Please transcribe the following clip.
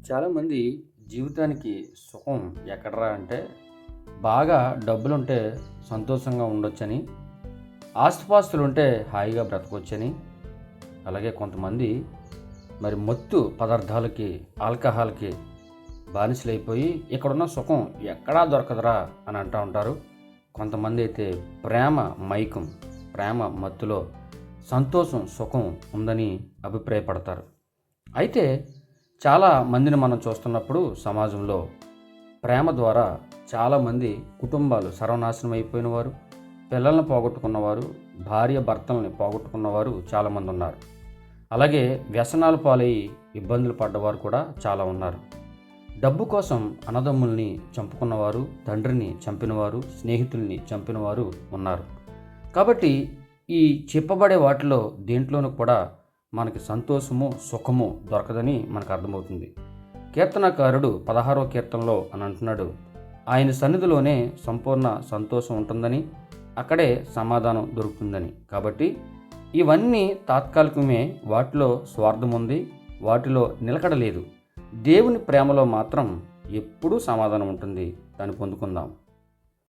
చాలామంది జీవితానికి సుఖం ఎక్కడరా అంటే బాగా డబ్బులుంటే సంతోషంగా ఉండొచ్చని, ఆస్తిపాస్తులుంటే హాయిగా బ్రతకొచ్చని, అలాగే కొంతమంది మరి మత్తు పదార్థాలకి, ఆల్కహాల్‌కి బానిసలైపోయి ఇక్కడున్న సుఖం ఎక్కడా దొరకదురా అని అంటూ ఉంటారు. కొంతమంది అయితే ప్రేమ మైకం, ప్రేమ మత్తులో సంతోషం, సుఖం ఉందని అభిప్రాయపడతారు. అయితే చాలా మందిని మనం చూస్తున్నప్పుడు సమాజంలో ప్రేమ ద్వారా చాలామంది కుటుంబాలు సర్వనాశనం అయిపోయిన వారు, పిల్లల్ని పోగొట్టుకున్నవారు, భార్య భర్తల్ని పోగొట్టుకున్నవారు చాలామంది ఉన్నారు. అలాగే వ్యసనాల పాలయ్యి ఇబ్బందులు పడ్డవారు కూడా చాలా ఉన్నారు. డబ్బు కోసం అన్నదమ్ముల్ని చంపుకున్నవారు, తండ్రిని చంపినవారు, స్నేహితుల్ని చంపినవారు ఉన్నారు. కాబట్టి ఈ చెప్పబడే వాటిలో దేంట్లోనూ కూడా మనకి సంతోషము, సుఖము దొరకదని మనకు అర్థమవుతుంది. కీర్తనకారుడు 16వ కీర్తనలో అని అంటున్నాడు, ఆయన సన్నిధిలోనే సంపూర్ణ సంతోషం ఉంటుందని, అక్కడే సమాధానం దొరుకుతుందని. కాబట్టి ఇవన్నీ తాత్కాలికమే, వాటిలో స్వార్థం ఉంది, వాటిలో నిలకడ లేదు. దేవుని ప్రేమలో మాత్రం ఎప్పుడూ సమాధానం ఉంటుంది. దాన్ని పొందుకుందాం.